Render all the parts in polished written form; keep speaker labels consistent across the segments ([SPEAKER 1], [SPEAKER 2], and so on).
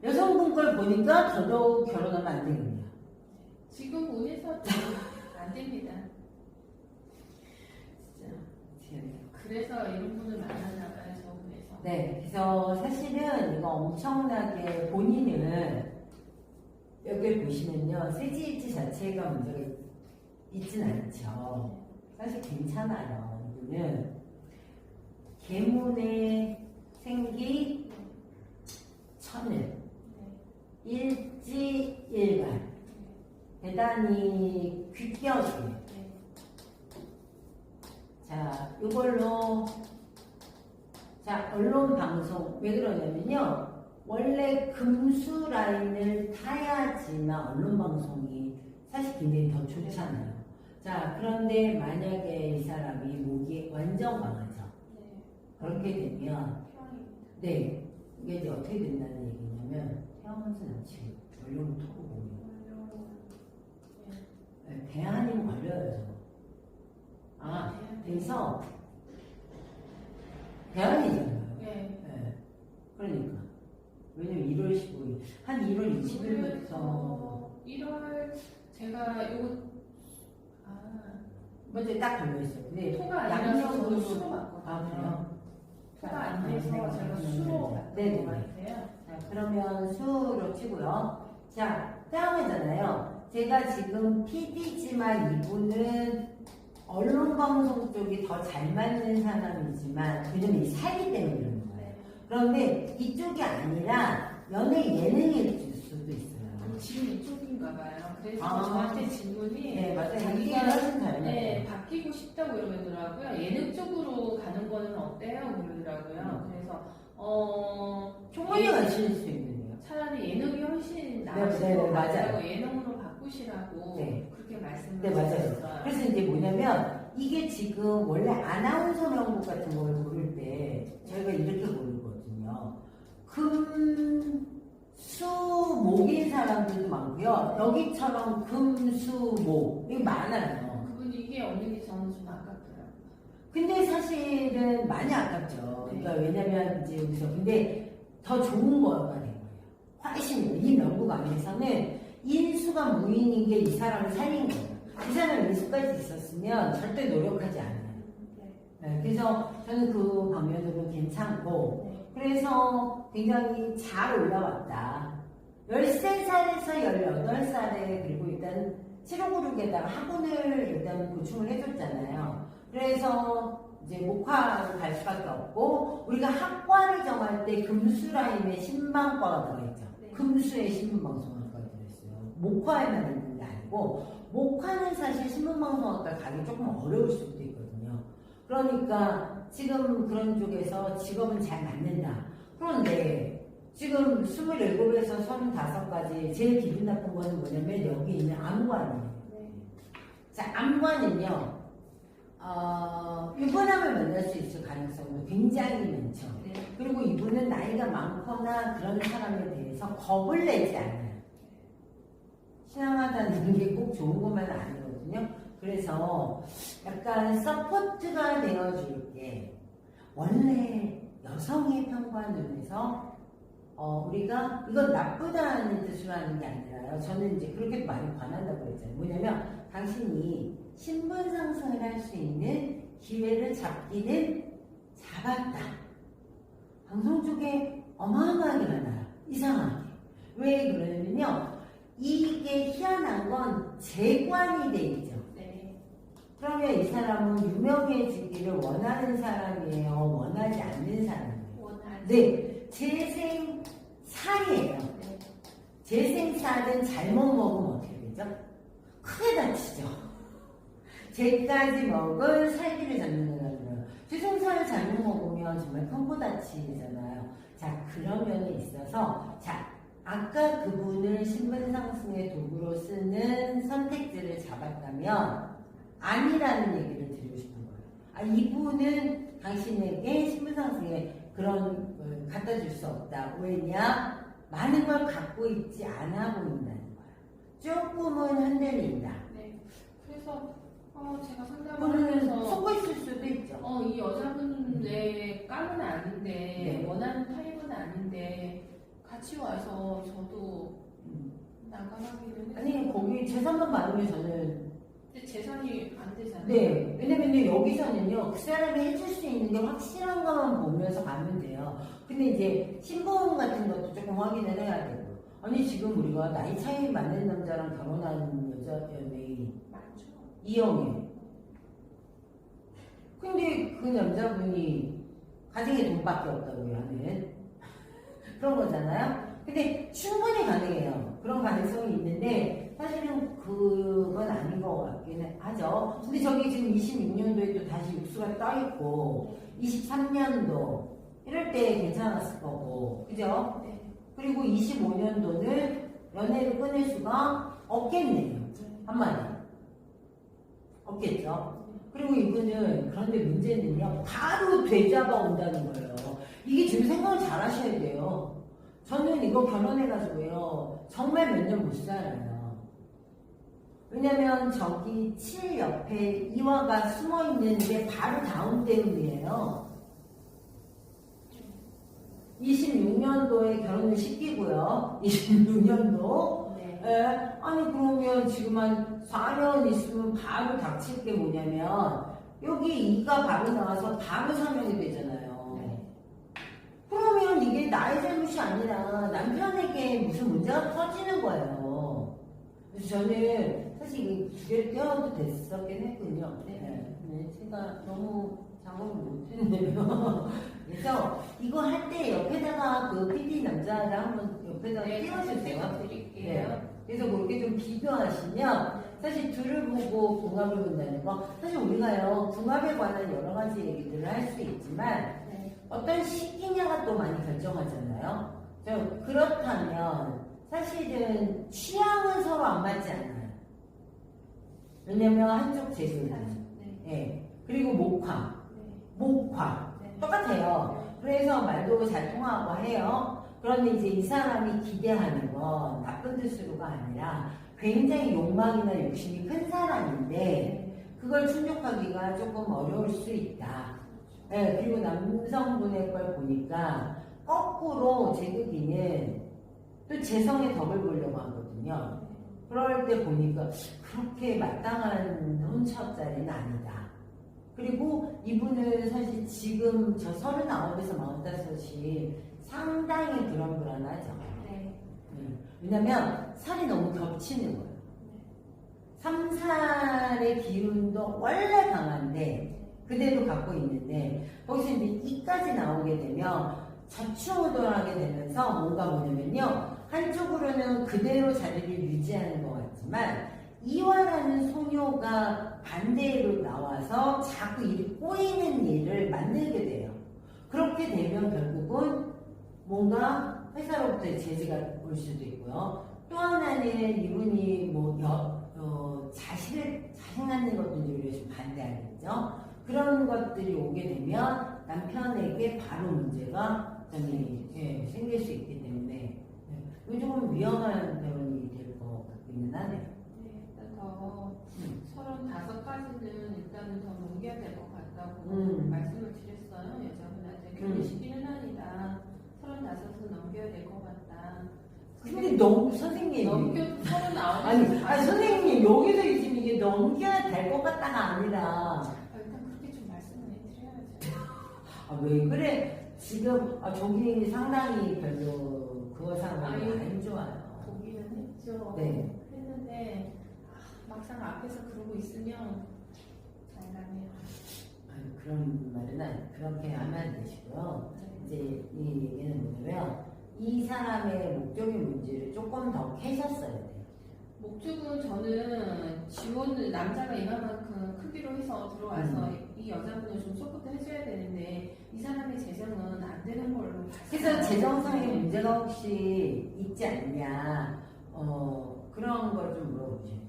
[SPEAKER 1] 여성분 걸 보니까 더더욱 결혼하면 안 되겠네요.
[SPEAKER 2] 지금 보내서도 안 됩니다.
[SPEAKER 1] 진짜.
[SPEAKER 2] 그래서 이런 분을 만나나 봐요, 저분에서.
[SPEAKER 1] 네, 그래서 사실은 이거 엄청나게 본인은 여기 보시면요, 세지일지 자체가 문제가 있진 않죠. 사실 괜찮아요. 이거는 계문의 생기, 천을, 일지, 일간, 대단히 귀격이에요. 자, 이걸로 자, 언론 방송 왜 그러냐면요. 원래 금수 라인을 타야지만 언론 방송이 사실 굉장히 더 좋잖아요. 자, 그런데 만약에 이 사람이 목이 완전 강하죠. 그렇게 되면 네, 이게 이제 어떻게 된다는 얘기냐면 태어나지 않지. 원료는 토고 네, 대한이면 걸려요. 저거. 아, 그래서 대안이잖아요.
[SPEAKER 2] 네.
[SPEAKER 1] 네. 그러니까. 왜냐면 1월 15일. 한 1월 20일부터.
[SPEAKER 2] 1월, 제가 요거,
[SPEAKER 1] 먼저 딱 걸려있어요. 근데
[SPEAKER 2] 토가 아니라서 저도 수로 맞거든요.
[SPEAKER 1] 아, 그래요?
[SPEAKER 2] 토가 안 돼서 제가 수로 맞는
[SPEAKER 1] 네네.
[SPEAKER 2] 것 같아요.
[SPEAKER 1] 자, 그러면 수로 치고요. 자, 다음에잖아요. 제가 지금 PD지만 이분은 언론방송 쪽이 더 잘 맞는 사람이지만, 왜냐면 이 살기 때문에 그런 거예요. 그런데 이쪽이 아니라 연예 예능일 수도 있어요.
[SPEAKER 2] 지금 이쪽인가 봐요. 그래서
[SPEAKER 1] 아.
[SPEAKER 2] 저한테 질문이
[SPEAKER 1] 네, 맞아요.
[SPEAKER 2] 자기가
[SPEAKER 1] 이게 훨씬 잘
[SPEAKER 2] 네, 바뀌고 싶다고 이러더라고요. 예능 쪽으로 가는 거는 어때요? 그러더라고요. 그래서
[SPEAKER 1] 충분히 가실 수 있는데요.
[SPEAKER 2] 차라리 예능이 훨씬
[SPEAKER 1] 네,
[SPEAKER 2] 나으실
[SPEAKER 1] 네,
[SPEAKER 2] 것
[SPEAKER 1] 맞아요.
[SPEAKER 2] 같다고 예능으로 바꾸시라고
[SPEAKER 1] 네.
[SPEAKER 2] 그렇게 말씀을
[SPEAKER 1] 네, 맞아요.
[SPEAKER 2] 하셨어요.
[SPEAKER 1] 그래서 이제 뭐냐면, 이게 지금 원래 아나운서 명부 같은 걸 고를 때 저희가 이렇게 고르거든요. 금, 수, 목인 사람들도 많고요. 여기처럼 금, 수, 목. 이게 많아요.
[SPEAKER 2] 그분 이게 없는 게 저는 좀 아깝더라고요.
[SPEAKER 1] 근데 사실은 많이 아깝죠. 그러니까 왜냐면 이제 여기서 근데 더 좋은 거가 된 거예요. 훨씬 이 명부 안에서는 인수가 무인인 게 이 사람을 살린 거예요. 이 사람이 인수까지 있었으면 절대 노력하지 않아요. 네, 그래서 저는 그 방면으로 괜찮고 그래서 굉장히 잘 올라왔다. 13살에서 18살에 그리고 일단 7596에다가 학원을 일단 보충을 해줬잖아요. 그래서 이제 목화로 갈 수밖에 없고 우리가 학과를 정할 때 금수라인에 신방과가 들어있죠. 금수에 신문방송학과가 들어있어요. 목화에만 있는 게 아니고 목화는 사실 신문방송학과 가기 조금 어려울 수도 있거든요. 그러니까 지금 그런 쪽에서 직업은 잘 맞는다. 그런데 지금 27에서 35까지 제일 기분 나쁜 거는 뭐냐면 여기 있는 암관이에요. 자, 암관은요. 유부남을 만날 수 있을 가능성도 굉장히 많죠. 그리고 이분은 나이가 많거나 그런 사람에 대해서 겁을 내지 않아요. 신앙하다는 게 꼭 좋은 것만은 아니거든요. 그래서 약간 서포트가 되어줄게. 원래 여성의 평관론에서 우리가 이건 나쁘다는 뜻으로 하는 게 아니라요. 저는 이제 그렇게 많이 권한다고 했잖아요. 뭐냐면 당신이 신분 상승을 할 수 있는 기회를 잡기는 잡았다. 방송 쪽에 어마어마하게 많아요. 이상하게. 왜 그러냐면요. 이게 희한한 건 재관이 돼 있죠. 그러면 이 사람은 유명해지기를 원하는 사람이에요? 원하지 않는 사람이에요? 네. 재생살이에요. 재생살은 잘못 먹으면 어떻게 되죠? 크게 다치죠. 재까지 먹은 살기를 잡는 거라고요. 재생살을 잘못 먹으면 정말 평고 다치잖아요. 자, 그런 면에 있어서 자, 아까 그분을 신분 상승의 도구로 쓰는 선택지를 잡았다면 아니라는 얘기를 드리고 싶은 거예요. 아, 이분은 당신에게 신분 상승에 그런 걸 갖다 줄 수 없다. 왜냐? 많은 걸 갖고 있지 않아 보인다는 거예요. 조금은 흔들린다.
[SPEAKER 2] 네. 그래서 제가 상담을
[SPEAKER 1] 그거는
[SPEAKER 2] 하면서
[SPEAKER 1] 속고 있을 수도 있죠.
[SPEAKER 2] 이 여자분의 깡은 아닌데
[SPEAKER 1] 네.
[SPEAKER 2] 원하는 타입은 아닌데 같이 와서 저도 나가기는 했어요.
[SPEAKER 1] 아니 거기 재산만 많으면 저는
[SPEAKER 2] 근데 재산이 안 되잖아요.
[SPEAKER 1] 네, 왜냐면요, 여기서는요, 그 사람이 해줄 수 있는 게 확실한 것만 보면서 가면 돼요. 근데 이제, 신분 같은 것도 조금 확인을 해야 되고. 아니, 지금 우리가 나이 차이 많은 남자랑 결혼하는 여자 연예인,
[SPEAKER 2] 많죠.
[SPEAKER 1] 이영애. 근데 그 남자분이 가정에 돈밖에 없다고 하는 그런 거잖아요. 근데 충분히 가능해요. 그런 가능성이 있는데, 사실은 그건 아닌 것 같기는 하죠. 근데 저기 지금 26년도에 또 다시 육수가 떠있고, 23년도, 이럴 때 괜찮았을 거고, 그죠?
[SPEAKER 2] 네.
[SPEAKER 1] 그리고 25년도는 연애를 끊을 수가 없겠네요. 한마디. 없겠죠? 그리고 이분은, 그런데 문제는요, 바로 되잡아 온다는 거예요. 이게 지금 생각을 잘 하셔야 돼요. 저는 이거 결혼해가지고요, 정말 몇 년 못 살아요. 왜냐면 저기 7 옆에 이화가 숨어 있는 게 바로 다음 때문이에요. 26년도에 결혼을 시키고요. 26년도.
[SPEAKER 2] 네.
[SPEAKER 1] 아니 그러면 지금 한 4년 있으면 바로 닥칠 게 뭐냐면 여기 2가 바로 나와서 바로 설명이 되잖아요.
[SPEAKER 2] 네.
[SPEAKER 1] 그러면 이게 나의 잘못이 아니라 남편에게 무슨 문제가 터지는 거예요. 그래서 저는 사실 이두 개를 떼어도 됐었긴 했군요. 네, 제가 너무 작업을 못했네요. 그래서 이거 할 때 옆에다가 그 PD 남자를 한번 옆에다가
[SPEAKER 2] 네,
[SPEAKER 1] 띄워주세요.
[SPEAKER 2] 드릴게요.
[SPEAKER 1] 그래서 그렇게 좀 비교하시면 사실 둘을 보고 궁합을 본다는 거 사실 우리가요 궁합에 관한 여러 가지 얘기들을 할 수 있지만
[SPEAKER 2] 네.
[SPEAKER 1] 어떤 시기냐가 또 많이 결정하잖아요. 그렇다면 사실은 취향은 서로 안 맞지 않아요. 왜냐면 한쪽 재수는
[SPEAKER 2] 네.
[SPEAKER 1] 예. 그리고 목화,
[SPEAKER 2] 네.
[SPEAKER 1] 목화
[SPEAKER 2] 네.
[SPEAKER 1] 똑같아요. 그래서 말도 잘 통하고 해요. 그런데 이제 이 사람이 기대하는 건 나쁜 뜻으로가 아니라 굉장히 욕망이나 욕심이 큰 사람인데 그걸 충족하기가 조금 어려울 수 있다. 예, 그리고 남성분의 걸 보니까 거꾸로 제극이는 또 재성의 덕을 보려고 하거든요. 그럴 때 보니까 그렇게 마땅한 혼처자리는 아니다. 그리고 이분은 사실 지금 저 39에서 45이 상당히 불안불안하죠.
[SPEAKER 2] 네.
[SPEAKER 1] 왜냐면 살이 너무 겹치는 거예요. 3, 4의 기운도 원래 강한데 그대로 갖고 있는데 거기서 이제 이까지 나오게 되면 좌충우돌하게 되면서 뭔가 뭐냐면요. 한쪽으로는 그대로 자리를 유지하는 것 같지만 이화라는 소녀가 반대로 나와서 자꾸 일이 꼬이는 일을 만들게 돼요. 그렇게 되면 결국은 뭔가 회사로부터의 제재가 올 수도 있고요. 또 하나는 이분이 뭐 자식 낳는 것도 이제 우리가 좀 반대하겠죠. 그런 것들이 오게 되면 남편에게 바로 문제가 생길 수 있기 때문에 이거 조금 위험한 결혼이 될 것 같기는 하네요.
[SPEAKER 2] 네, 일단 더 35까지는 일단은 더 넘겨야 될 것 같다고 말씀을 드렸어요. 여자분한테 결혼 시기는 아니다. 35은 넘겨야 될 것 같다.
[SPEAKER 1] 근데 너무 선생님
[SPEAKER 2] 넘겨도 39.
[SPEAKER 1] 아니 선생님 여기서 지금 이게 넘겨야 될 것 같다가 아니라
[SPEAKER 2] 일단 그렇게 좀 말씀을 해드려야죠.
[SPEAKER 1] 왜 그래 지금 저기 상당히 별로 그거 상당히 안 좋아요.
[SPEAKER 2] 보기는 했죠.
[SPEAKER 1] 네.
[SPEAKER 2] 했는데 막상 앞에서 그러고 있으면 잘나네요.
[SPEAKER 1] 그런 말은 그렇게 하면 안 되시고요. 이제 이 얘기는 뭐냐면 이 사람의 목적인 문제를 조금 더 캐셨어야 돼요.
[SPEAKER 2] 목적은 저는 지원을 남자가 이만큼 크기로 해서 들어와서 이 여자분을 좀 서포트 해줘야 되는데 이 사람의 재정은 안 되는 걸로 봤어요.
[SPEAKER 1] 그래서 재정상의 문제가 혹시 있지 않냐 그런 걸 좀 물어보셔야죠.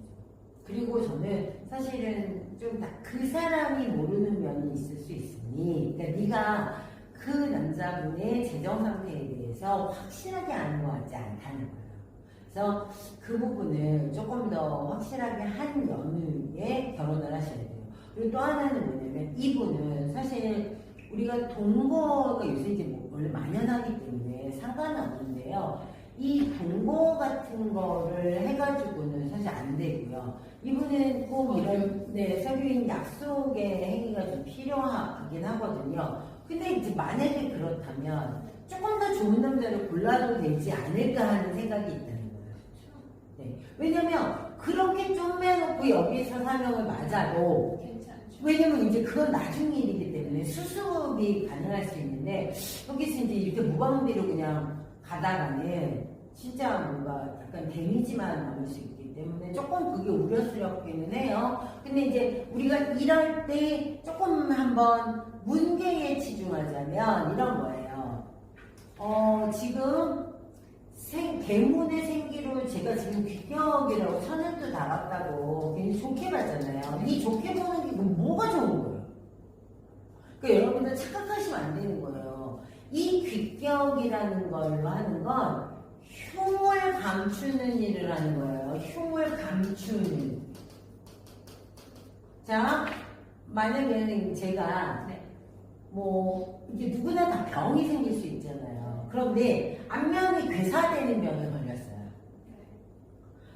[SPEAKER 1] 그리고 저는 사실은 좀 그 사람이 모르는 면이 있을 수 있으니 그러니까 네가 그 남자분의 재정 상태에 대해서 확실하게 아는 것 같지 않다는 거예요. 그래서 그 부분을 조금 더 확실하게 한 연후에 결혼을 하셔야 돼요. 그리고 또 하나는 뭐냐면 이분은 사실 우리가 동거가 요새 이제 원래 만연하기 때문에 상관은 없는데요. 이 분고 같은 거를 해가지고는 사실 안 되고요. 이분은 꼭 이런 서류인 약속의 행위가 좀 필요하긴 하거든요. 근데 이제 만약에 그렇다면 조금 더 좋은 남자를 골라도 되지 않을까 하는 생각이 있다는 거예요. 네. 왜냐면 그렇게 좀 빼놓고 여기서 사명을 맞아도
[SPEAKER 2] 괜찮죠.
[SPEAKER 1] 왜냐면 이제 그건 나중 일이기 때문에 수습이 가능할 수 있는데 여기서 이제 이렇게 무방비로 그냥 가다가는 진짜 뭔가 약간 데미지만 남을 수 있기 때문에 조금 그게 우려스럽기는 해요. 근데 이제 우리가 이럴 때 조금 한번 문계에 치중하자면 이런 거예요. 지금 대문의 생기로 제가 지금 귀격이라고 선을도 달았다고 괜히 좋게 봤잖아요. 이 좋게 보는 게 뭐가 좋은 거예요? 그러니까 여러분들 착각하시면 안 되는 거예요. 이 귀격이라는 걸로 하는 건 흉을 감추는 일을 하는 거예요. 흉을 감추는. 자, 만약에는 제가 뭐 이게 누구나 다 병이 생길 수 있잖아요. 그런데 안면이 괴사되는 병에 걸렸어요.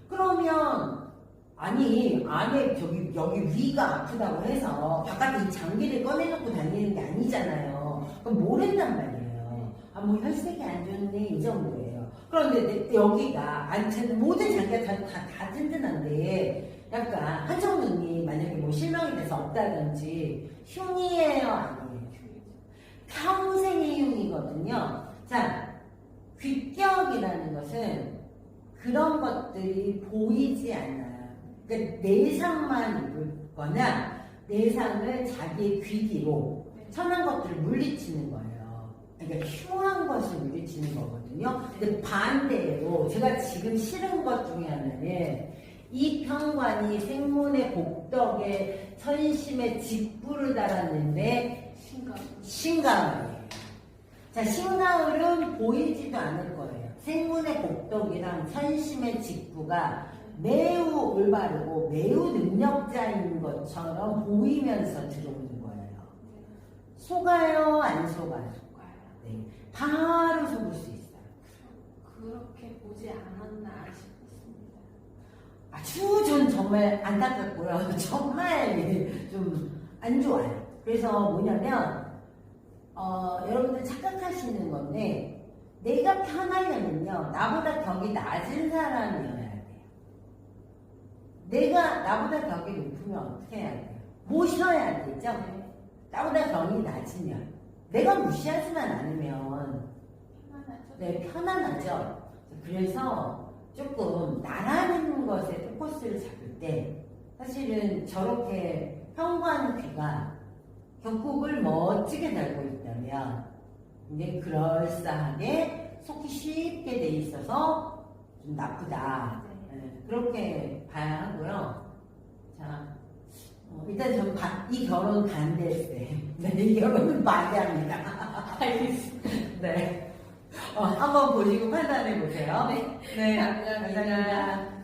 [SPEAKER 1] 그러면 아니 안에 여기 위가 아프다고 해서 바깥에 이 장기를 꺼내놓고 다니는 게 아니잖아요. 그럼 모른단 말이에요. 아 뭐 혈색이 안 좋네 이 정도예요. 그런데 여기가 모든 장기가 다 든든한데 약간 한정눈이 만약에 뭐 실명이 돼서 없다든지 흉이에요 아니에요? 평생의 흉이거든요. 자, 귀격이라는 것은 그런 것들이 보이지 않아요. 그러니까 내상만 입거나 내상을 자기의 귀기로 천한 것들을 물리치는 거예요. 그러니까 흉한 것을 물리치는 거거든요. 근데 반대로 제가 지금 싫은 것 중에 하나는 이 평관이 생문의 복덕에 천심에 직부를 달았는데 신가을이에요. 자, 신가을은 보이지도 않을 거예요. 생문의 복덕이랑 천심의 직부가 매우 올바르고 매우 능력자인 것처럼 보이면서 들어오는 거예요. 속아요? 안 속아요? 네. 바로 속을 수 있어요.
[SPEAKER 2] 그렇게 보지 않았나 싶습니다.
[SPEAKER 1] 아주 전 정말 안타깝고요. 정말 좀 안 좋아요. 그래서 뭐냐면 여러분들 착각하시는 건데 내가 편하려면요 나보다 격이 낮은 사람이어야 돼요. 내가 나보다 격이 높으면 어떻게 해야 돼요? 모셔야 되죠. 나보다 격이 낮으면 내가 무시하지만 않으면 편안하죠. 그래서 조금 나라는 것에 포커스를 잡을 때 사실은 저렇게 평관 귀가 격국을 멋지게 달고 있다면 이제 그럴싸하게 속기 쉽게 돼 있어서 좀 나쁘다. 그렇게 봐야 하고요. 자, 일단 저는 이 결혼 반대세. 네, 이 결혼은 반대합니다.
[SPEAKER 2] 알겠습니다.
[SPEAKER 1] 네. 한번 보시고 판단해 보세요.
[SPEAKER 2] 네.
[SPEAKER 1] 감사합니다.